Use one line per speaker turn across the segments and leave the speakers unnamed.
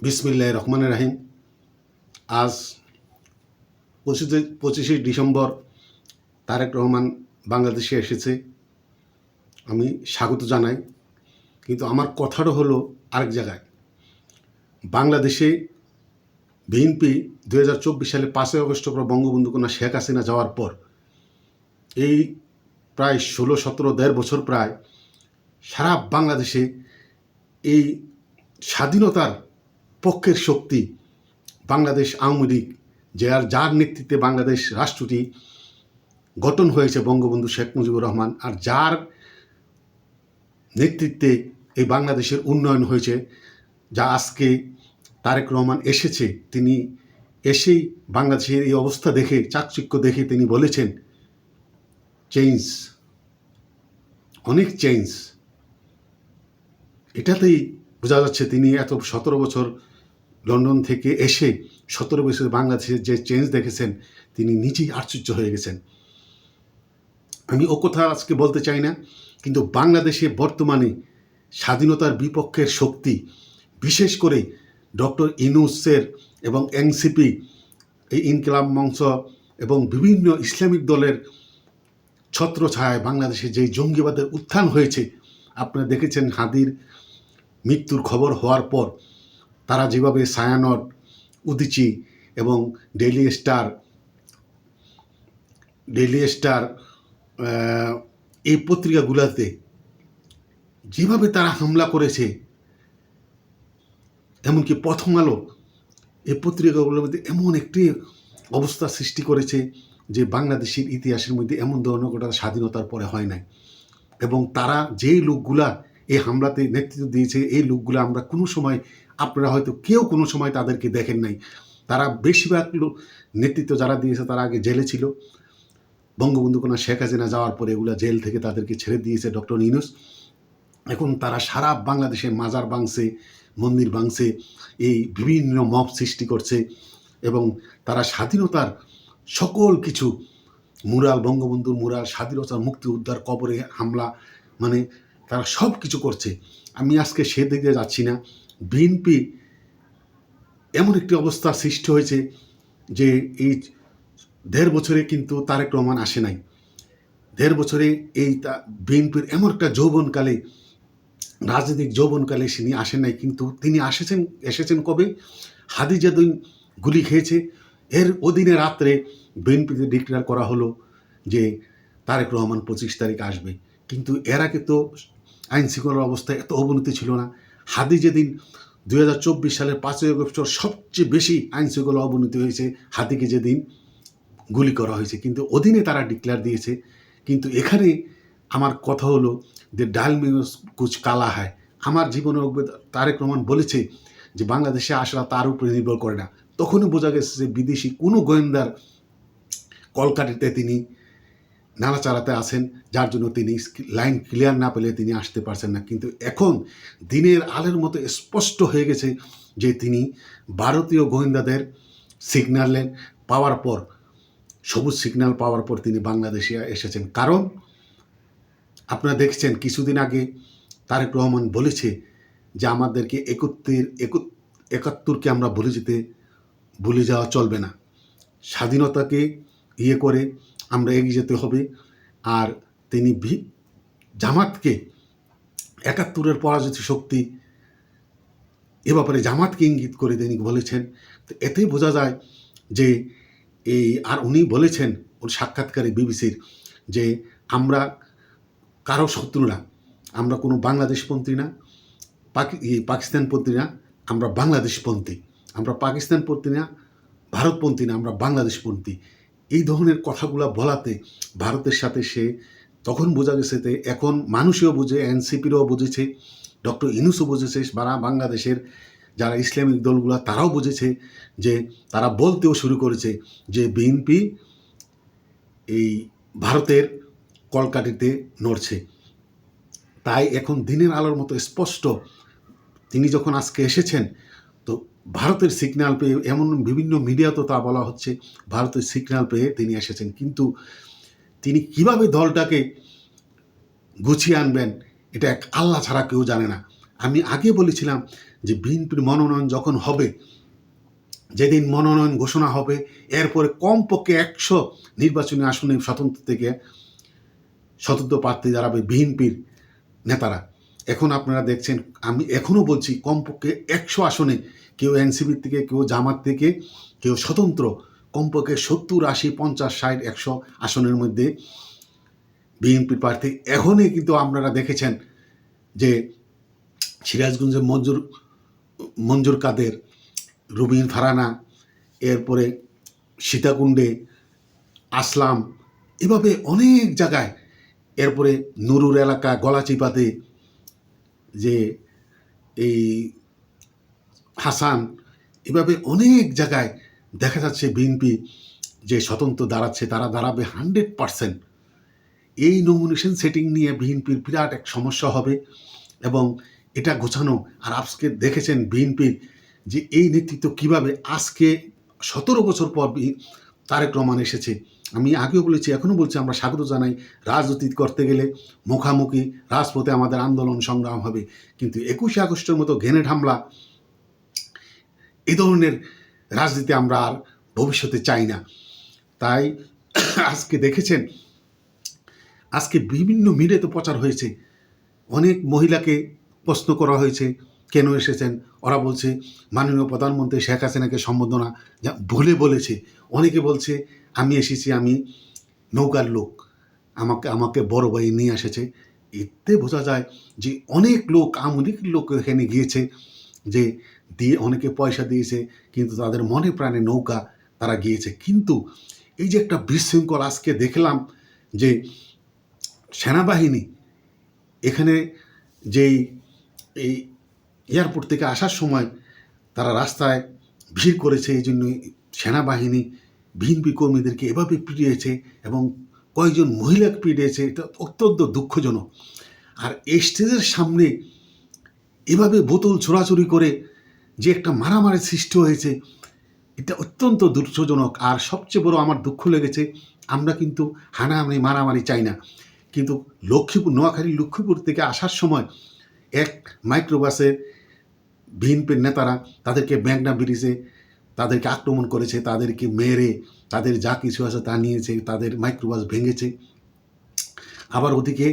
বিসমিল্লাহির রহমানির রহিম। আজ 25শে ডিসেম্বর তারেক রহমান বাংলাদেশে এসেছে। আমি স্বাগত জানাই, কিন্তু আমার কথাটা হলো আরেক জায়গায়। বাংলাদেশে বিএনপি 2024 সালে 5ই আগস্ট পর বঙ্গবন্ধু কন্যা শেখ হাসিনা যাওয়ার পর এই প্রায় 16-17 বছর প্রায় সারা বাংলাদেশে এই স্বাধীনতার পক্ষের শক্তি বাংলাদেশ আওয়ামী লীগ, যার নেতৃত্বে বাংলাদেশ রাষ্ট্রটি গঠন হয়েছে বঙ্গবন্ধু শেখ মুজিবুর রহমান, আর যার নেতৃত্বে এই বাংলাদেশের উন্নয়ন হয়েছে, যা আজকে তারেক রহমান এসেছে, তিনি এসেই বাংলাদেশের এই অবস্থা দেখে, চাকচিক্য দেখে তিনি বলেছেন চেঞ্জ, অনেক চেঞ্জ। এটাতেই বোঝা যাচ্ছে তিনি এত 17 বছর লন্ডন থেকে এসে 17 বছর বাংলাদেশের যে চেঞ্জ দেখেছেন, তিনি নিজেই আশ্চর্য হয়ে গেছেন। আমি ও কথা আজকে বলতে চাই না, কিন্তু বাংলাদেশে বর্তমানে স্বাধীনতার বিপক্ষের শক্তি, বিশেষ করে ডক্টর ইউনূসের এবং এনসিপি, এই ইনকিলাব মঞ্চ এবং বিভিন্ন ইসলামিক দলের ছত্রছায়ায় বাংলাদেশে যে জঙ্গিবাদের উত্থান হয়েছে, আপনারা দেখেছেন হাদির মৃত্যুর খবর হওয়ার পর তারা যেভাবে ছায়ানট, উদীচী এবং ডেইলি স্টার এই পত্রিকাগুলোতে যেভাবে তারা হামলা করেছে, এমনকি প্রথম আলো এই পত্রিকাগুলোর মধ্যে এমন একটি অবস্থা সৃষ্টি করেছে যে বাংলাদেশের ইতিহাসের মধ্যে এমন ধরনের ঘটনা স্বাধীনতার পরে হয় নাই। এবং তারা যেই লোকগুলা এই হামলাতে নেতৃত্ব দিয়েছে, এই লোকগুলো আমরা কোনো সময়, আপনারা হয়তো কেউ কোনো সময় তাদেরকে দেখেন নাই। তারা বেশিরভাগ নেতৃত্ব যারা দিয়েছে তারা আগে জেলে ছিল। বঙ্গবন্ধু কন্যা শেখ হাসিনা যাওয়ার পরে এগুলা জেল থেকে তাদেরকে ছেড়ে দিয়েছে ডক্টর ইউনূস। এখন তারা সারা বাংলাদেশে মাজার ভাঙছে, মন্দির ভাঙছে, এই বিভিন্ন মব সৃষ্টি করছে এবং তারা স্বাধীনতার সকল কিছু মুরাল, বঙ্গবন্ধুর মুরাল, স্বাধীনতার মুক্তি উদ্ধার, কবরে হামলা, মানে তারা সব কিছু করছে। আমি আজকে সেদিকে যাচ্ছি না। বিএনপি এমন একটি অবস্থার সৃষ্টি হয়েছে যে এই 1.5 বছরে কিন্তু তারেক রহমান আসে নাই। 1.5 বছরে এই বিএনপির এমন একটা যৌবনকালে, রাজনৈতিক যৌবনকালে তিনি আসেন নাই, কিন্তু তিনি এসেছেন কবে? হাদি যেদিন গুলি খেয়েছে এর অধীনে রাত্রে বিএনপিতে ডিক্লেয়ার করা হলো যে তারেক রহমান 25 তারিখ আসবে। কিন্তু এর আগে তো আইন শৃঙ্খলার অবস্থায় এত অবনতি ছিল না। হাদি যেদিন 2024 সালের 5ই আগস্ট সবচেয়ে বেশি আইন শৃঙ্খলা অবনতি হয়েছে হাদিকে যেদিন গুলি করা হয়েছে, কিন্তু অধীনে তারা ডিক্লেয়ার দিয়েছে। কিন্তু এখানে আমার কথা হলো যে ডাল মে কুছ কালা হয়। আমার জীবনে তারেক রহমান বলেছে যে বাংলাদেশে আসা তার উপরে নির্ভর করে না। তখনই বোঝা গেছে যে বিদেশি কোনো গোয়েন্দার কলকাটিতে তিনি নাড়াচাড়াতে আছেন, যার জন্য তিনি লাইন ক্লিয়ার না পেলে তিনি আসতে পারছেন না। কিন্তু এখন দিনের আলোর মতো স্পষ্ট হয়ে গেছে যে তিনি ভারতীয় গোয়েন্দাদের সিগন্যাল পাওয়ার পর, সবুজ সিগন্যাল পাওয়ার পর তিনি বাংলাদেশে এসেছেন। কারণ আপনারা দেখছেন কিছুদিন আগে তারেক রহমান বলেছে যে আমাদেরকে 71কে আমরা ভুলে যাওয়া চলবে না, স্বাধীনতাকে করে আমরা এগিয়ে যেতে হবে। আর তিনি জামাতকে 71-এর পরাজিত শক্তি, এ ব্যাপারে জামাতকে ইঙ্গিত করে তিনি বলেছেন। তো এতেই বোঝা যায় যে আর উনি বলেছেন ওর সাক্ষাৎকারে বিবিসির যে আমরা কারো শত্রু না, আমরা কোনো বাংলাদেশপন্থী না, পাকিস্তানপন্থী না, আমরা বাংলাদেশপন্থী। আমরা পাকিস্তানপন্থী না, ভারতপন্থী না, আমরা বাংলাদেশপন্থী। এই ধরনের কথাগুলো বলাতে ভারতের সাথে সে তখন বোঝা গেছে, এখন মানুষও বুঝে, এনসিপিরও বুঝেছে, ডক্টর ইউনূসও বুঝেছে, বাংলাদেশের যারা ইসলামিক দলগুলো তারাও বুঝেছে, যে তারা বলতেও শুরু করেছে যে বিএনপি এই ভারতের কলকাঠিতে নড়ছে। তাই এখন দিনের আলোর মতো স্পষ্ট তিনি যখন আজকে এসেছেন, তো ভারতের সিগন্যাল পেয়ে, এমন বিভিন্ন মিডিয়াতেও তা বলা হচ্ছে ভারতের সিগন্যাল পেয়ে তিনি এসেছেন। কিন্তু তিনি কিভাবে দলটাকে গুছিয়ে আনবেন এটা এক আল্লাহ ছাড়া কেউ জানে না। আমি আগে বলেছিলাম যে বিএনপির মনোনয়ন যখন হবে, যেদিন মনোনয়ন ঘোষণা হবে, এরপরে কমপক্ষে 100 নির্বাচনী আসনে স্বতন্ত্র প্রার্থী দাঁড়াবে বিএনপির নেতারা। এখন আপনারা দেখছেন, আমি এখনও বলছি, কমপক্ষে 100 আসনে, কেউ এনসিপির থেকে, কেউ জামাত থেকে, কেউ স্বতন্ত্র, কমপক্ষে 70, 80, 50, 60, 100 আসনের মধ্যে বিএনপির প্রার্থী। এখনই কিন্তু আপনারা দেখেছেন যে সিরাজগঞ্জে মঞ্জুর কাদের, রুবিন ফারানা, এরপরে সীতাকুণ্ডে আসলাম, এভাবে অনেক জায়গায়, এরপরে নুরুর এলাকা গলাচিপাতে যে এই হাসান, এভাবে অনেক জায়গায় দেখা যাচ্ছে বিএনপি যে স্বতন্ত্র দাঁড়াচ্ছে, তারা দাঁড়াবে 100%। এই নমিনেশন সেটিং নিয়ে বিএনপির বিরাট এক সমস্যা হবে এবং এটা গোছানো। আর আজকে দেখেছেন বিএনপির যে এই নেতৃত্ব কিভাবে, আজকে 17 বছর পর তারেক রহমান এসেছে। আমি আগেও বলেছি, এখনও বলছি, আমরা স্বাগত জানাই। রাজনীতি করতে গেলে মুখামুখি রাজপথে আমাদের আন্দোলন সংগ্রাম হবে, কিন্তু 21শে আগস্টের মতো গ্রেনেড হামলা, এই ধরনের রাজনীতি আমরা আর ভবিষ্যতে চাই না। তাই আজকে দেখেছেন, আজকে বিভিন্ন মিডিয়াতে প্রচার হয়েছে, অনেক মহিলাকে প্রশ্ন করা হয়েছে কেন এসেছেন, ওরা বলছে মাননীয় প্রধানমন্ত্রী শেখ হাসিনাকে সম্বোধনা ভুলে বলেছে। অনেকে বলছে আমি এসেছি, আমি নৌকার লোক, আমাকে বড় ভাই নিয়ে এসেছে। এতে বোঝা যায় যে অনেক লোক, অনেক লোক এখানে গিয়েছে, যে দিয়ে অনেকে পয়সা দিয়েছে, কিন্তু তাদের মনে প্রাণে নৌকা, তারা গিয়েছে। কিন্তু এই যে একটা বিশৃঙ্খল, আজকে দেখলাম যে সেনাবাহিনী এখানে যেই এই এয়ারপোর্ট থেকে আসার সময় তারা রাস্তায় ভিড় করেছে, এই জন্য সেনাবাহিনী বিএনপি কর্মীদেরকে এভাবে পিটিয়েছে এবং কয়েকজন মহিলাকে পিটিয়েছে। এটা অত্যন্ত দুঃখজনক। আর স্টেজের সামনে এভাবে বোতল ছোড়াছুড়ি করে যে একটা মারামারির সৃষ্টি হয়েছে, এটা অত্যন্ত দুঃখজনক। আর সবচেয়ে বড় আমার দুঃখ লেগেছে, আমরা কিন্তু হানাহানি মারামারি চাই না, কিন্তু নোয়াখালী লক্ষ্মীপুর থেকে আসার সময় এক মাইক্রোবাসে বিএনপির নেতারা তাদেরকে মেঘনা ব্রিজে তাদেরকে আক্রমণ করেছে, তাদেরকে মেরে তাদের যা কিছু আছে তা নিয়েছে, তাদের মাইক্রোবাস ভেঙেছে। আবার ওদিকে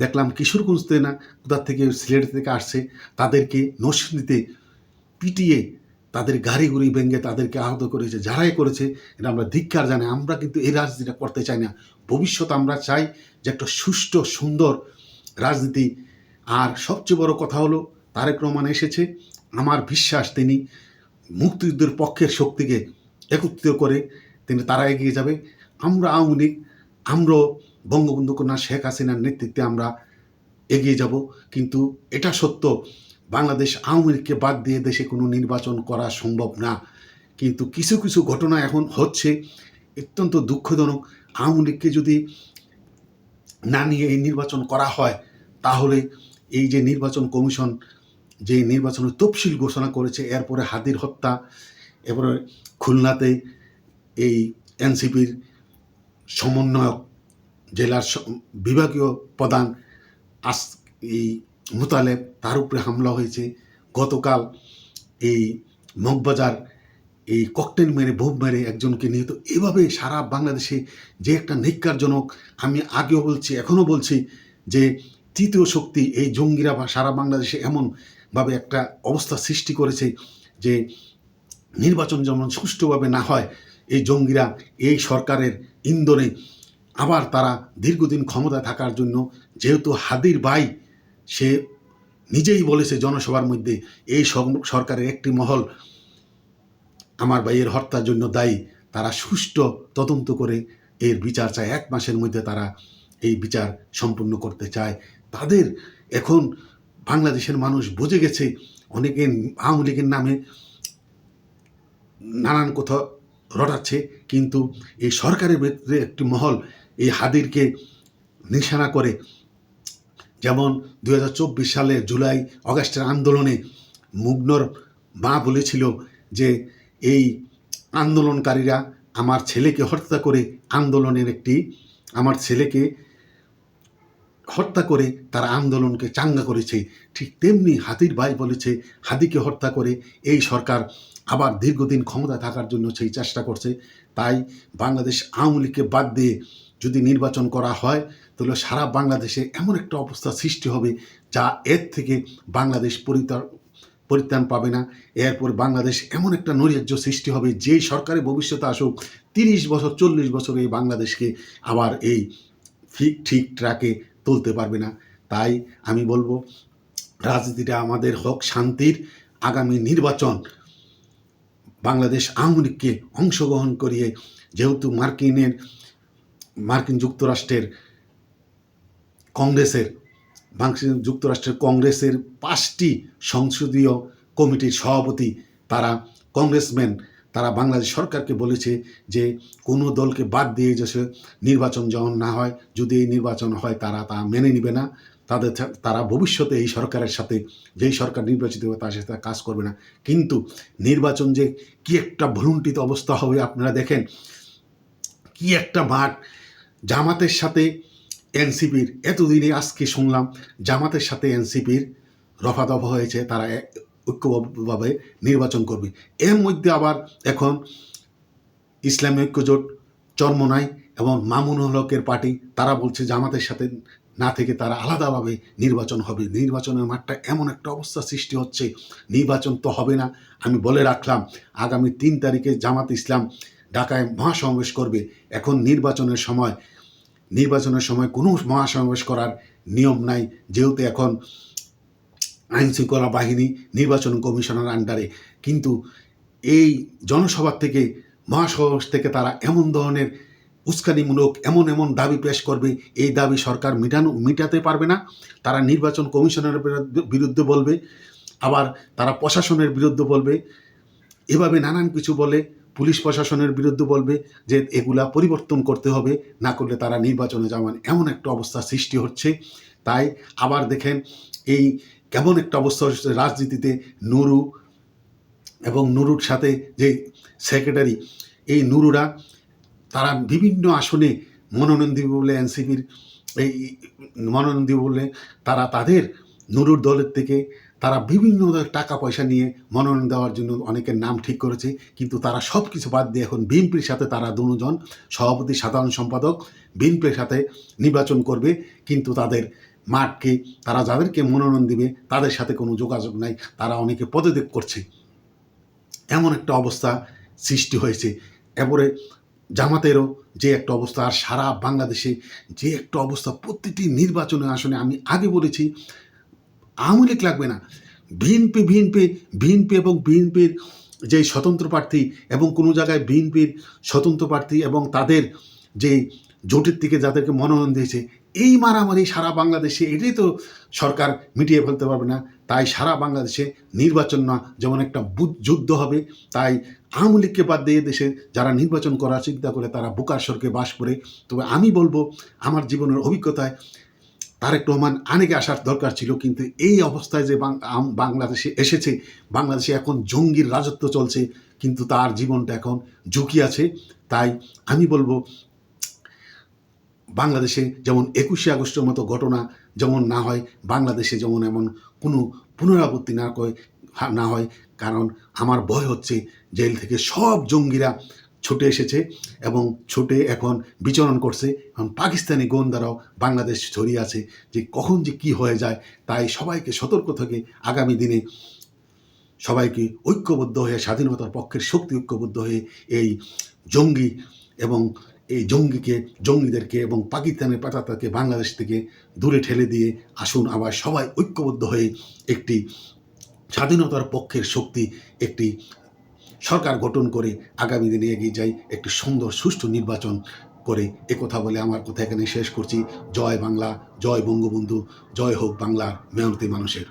দেখলাম কিশোরগঞ্জ থেকে না কোথার থেকে, সিলেট থেকে আসছে, তাদেরকে নরসিংদীতে পিটিয়ে তাদের গাড়ি গুড়ি ভেঙে তাদেরকে আহত করেছে। যারাই করেছে এটা আমরা ধিক্কার জানাই। আমরা কিন্তু এই রাজনীতিটা করতে চাই না। ভবিষ্যৎ আমরা চাই যে একটা সুষ্ঠু সুন্দর রাজনীতি। আর সবচেয়ে বড় কথা হলো, তারেক রহমান এসেছে, আমার বিশ্বাস তিনি মুক্তিযুদ্ধের পক্ষের শক্তিকে একত্রিত করে তারা এগিয়ে যাবে। আমরা আওয়ামী লীগ, আমরা বঙ্গবন্ধু কন্যা শেখ হাসিনার নেতৃত্বে আমরা এগিয়ে যাব। কিন্তু এটা সত্য, বাংলাদেশ আওয়ামী লীগকে বাদ দিয়ে দেশে কোনো নির্বাচন করা সম্ভব না। কিন্তু কিছু কিছু ঘটনা এখন হচ্ছে অত্যন্ত দুঃখজনক। আওয়ামী লীগকে যদি না নিয়ে এই নির্বাচন করা হয়, তাহলে এই যে নির্বাচন কমিশন যে নির্বাচনের তফসিল ঘোষণা করেছে, এরপরে হাদির হত্যা, এরপরে খুলনাতে এই এনসিপির সমন্বয়ক জেলার বিভাগীয় প্রধান এই মোতালেব, তার উপরে হামলা হয়েছে। গতকাল এই মগবাজার এই ককটেল মেরে, বোম মেরে একজনকে নিহত। এভাবে সারা বাংলাদেশে যে একটা ন্যাক্কারজনক, আমি আগেও বলছি, এখনও বলছি, যে তৃতীয় শক্তি এই জঙ্গিরা সারা বাংলাদেশে এমনভাবে একটা অবস্থা সৃষ্টি করেছে যে নির্বাচন যেমন সুষ্ঠুভাবে না হয়, এই জঙ্গিরা এই সরকারের ইন্ধনে আবার তারা দীর্ঘদিন ক্ষমতায় থাকার জন্য, যেহেতু হাদির ভাই সে নিজেই বলেছে জনসভার মধ্যে, এই সরকারের একটি মহল আমার ভাইয়ের হত্যার জন্য দায়ী, তারা সুষ্ঠু তদন্ত করে এর বিচার চায়। 1 মাসের মধ্যে তারা এই বিচার সম্পূর্ণ করতে চায়। তাদের এখন বাংলাদেশের মানুষ বুঝে গেছে, অনেকে আওয়ামী লীগের নামে নানান কথা রটাচ্ছে, কিন্তু এই সরকারের ভেতরে একটি মহল এই হাদিরকে নিশানা করে। যেমন 2024 সালে জুলাই অগাস্টের আন্দোলনে মুগ্নর মা বলেছিল যে এই আন্দোলনকারীরা আমার ছেলেকে হত্যা করে আন্দোলনের আমার ছেলেকে হত্যা করে তারা আন্দোলনকে চাঙ্গা করেছে, ঠিক তেমনি হাতির ভাই বলেছে হাতিকে হত্যা করে এই সরকার আবার দীর্ঘদিন ক্ষমতা থাকার জন্য সেই চেষ্টা করছে। তাই বাংলাদেশ আওয়ামী লীগকে বাদ দিয়ে যদি নির্বাচন করা হয় তাহলে সারা বাংলাদেশে এমন একটা অবস্থা সৃষ্টি হবে যা এর থেকে বাংলাদেশ পরিত্রাণ পাবে না। এরপর বাংলাদেশ এমন একটা নৈরাজ্য সৃষ্টি হবে, যেই সরকারের ভবিষ্যতে আসুক 30 বছর 40 বছর এই বাংলাদেশকে আবার এই ঠিক ট্র্যাকে তুলতে পারবে না। তাই আমি বলবো রাজনীতিটা আমাদের হোক শান্তির। আগামী নির্বাচন বাংলাদেশ আওয়ামী লীগকে অংশগ্রহণ করিয়ে, যেহেতু মার্কিন যুক্তরাষ্ট্রের কংগ্রেসের 5টি সংসদীয় কমিটির সভাপতি তারা কংগ্রেসম্যান, তারা বাংলাদেশ সরকারকে বলেছে যে কোনো দলকে বাদ দিয়ে যে নির্বাচন যখন না হয়, যদি এই নির্বাচন হয় তারা তা মেনে নেবে না। তারা ভবিষ্যতে এই সরকারের সাথে, যেই সরকার নির্বাচিত হবে তার সাথে কাজ করবে না। কিন্তু নির্বাচন যে কি একটা ভুলুণ্ঠিত অবস্থা হবে আপনারা দেখেন, কি একটা মাঠ। জামাতের সাথে এনসিপির, এতদিনে আজকে শুনলাম জামাতের সাথে এনসিপির রফাদফা হয়েছে, তারা ঐক্যবদ্ধভাবে নির্বাচন করবে। এর মধ্যে আবার এখন ইসলামী ঐক্যজোট চরমোনাই এবং মামুনুল হকের পার্টি তারা বলছে জামাতের সাথে না থেকে তারা আলাদাভাবে নির্বাচন হবে। নির্বাচনের মাঠটা এমন একটা অবস্থা সৃষ্টি হচ্ছে, নির্বাচন তো হবে না। আমি বলে রাখলাম আগামী 3 তারিখে জামাত ইসলাম ঢাকায় মহাসমাবেশ করবে। এখন নির্বাচনের সময় কোনো মহাসমাবেশ করার নিয়ম নাই, যেহেতু এখন আইনশৃঙ্খলা বাহিনী নির্বাচন কমিশনের আন্ডারে। কিন্তু এই জনসভা থেকে, মহাসমাবেশ থেকে তারা এমন ধরনের উস্কানিমূলক এমন দাবি পেশ করবে, এই দাবি সরকার মিটাতে পারবে না। তারা নির্বাচন কমিশনের বিরুদ্ধে বলবে, আবার তারা প্রশাসনের বিরুদ্ধে বলবে, এভাবে নানান কিছু বলে। পুলিশ প্রশাসনের বিরুদ্ধে বলবে যে এগুলা পরিবর্তন করতে হবে, না করলে তারা নির্বাচনে যাবেন। এমন একটা অবস্থা সৃষ্টি হচ্ছে। তাই আবার দেখেন এই কেমন একটা অবস্থা হচ্ছে রাজনীতিতে। নুরুর সাথে যে সেক্রেটারি, এই নুরুরা তারা বিভিন্ন আসনে মনোনয়ন দিবে বলে, এনসিপির এই মনোনয়ন দিবে বলে তারা তাদের নুরুর দলের থেকে তারা বিভিন্ন টাকা পয়সা নিয়ে মনোনয়ন দেওয়ার জন্য অনেকের নাম ঠিক করেছে। কিন্তু তারা সব কিছু বাদ দিয়ে এখন বিএনপির সাথে তারা দুজন সভাপতি, সাধারণ সম্পাদক বিএনপির সাথে নির্বাচন করবে। কিন্তু তাদের মাঠকে, তারা যাদেরকে মনোনয়ন দিবে তাদের সাথে কোনো যোগাযোগ নাই, তারা অনেকে পদত্যাগ করছে। এমন একটা অবস্থা সৃষ্টি হয়েছে। এরপরে জামাতেরও যে একটা অবস্থা, আর সারা বাংলাদেশে যে একটা অবস্থা। প্রতিটি নির্বাচনে আসনে আমি আগে বলেছি আওয়ামী লীগ লাগবে না, বিএনপি এবং বিএনপির যে স্বতন্ত্র প্রার্থী, এবং কোনো জায়গায় বিএনপির স্বতন্ত্র প্রার্থী এবং তাদের যে জোটের থেকে যাদেরকে মনোনয়ন দিয়েছে, এই মারামারি সারা বাংলাদেশে, এটাই তো সরকার মিটিয়ে ফেলতে পারবে না। তাই সারা বাংলাদেশে নির্বাচন না, যেমন একটা যুদ্ধ হবে। তাই আওয়ামী লীগকে বাদ দিয়ে দেশে যারা নির্বাচন করার চিন্তা করে তারা বোকার স্বর্গে বাস করে। তবে আমি বলবো আমার জীবনের অভিজ্ঞতায় তারেক রহমান আনেকে আসার দরকার ছিল, কিন্তু এই অবস্থায় যে বাংলাদেশে এসেছে, বাংলাদেশে এখন জঙ্গির রাজত্ব চলছে, কিন্তু তার জীবনটা এখন ঝুঁকি আছে। তাই আমি বলবো বাংলাদেশে যেমন 21শে আগস্টের মতো ঘটনা যেমন না হয়, বাংলাদেশে যেমন এমন কোনো পুনরাবৃত্তি না হয়। কারণ আমার ভয় হচ্ছে জেল থেকে সব জঙ্গিরা ছুটে এসেছে এবং ছুটে এখন বিচরণ করছে। এখন পাকিস্তানি গোয়েন্দারাও বাংলাদেশ ছড়িয়ে আছে, যে কখন যে কী হয়ে যায়। তাই সবাইকে সতর্ক থেকে আগামী দিনে সবাইকে ঐক্যবদ্ধ হয়ে, স্বাধীনতার পক্ষের শক্তি ঐক্যবদ্ধ হয়ে এই জঙ্গি এবং এই জঙ্গিদেরকে এবং পাকিস্তানের পাতাতাকে বাংলাদেশ থেকে দূরে ঠেলে দিয়ে আসুন আবার সবাই ঐক্যবদ্ধ হয়ে একটি স্বাধীনতার পক্ষের শক্তি, একটি সরকার গঠন করে আগামী দিনে এগিয়ে যাই, একটি সুন্দর সুষ্ঠু নির্বাচন করে। একথা বলে আমার কথা এখানে শেষ করছি। জয় বাংলা, জয় বঙ্গবন্ধু, জয় হোক বাংলার মেহনতি মানুষের।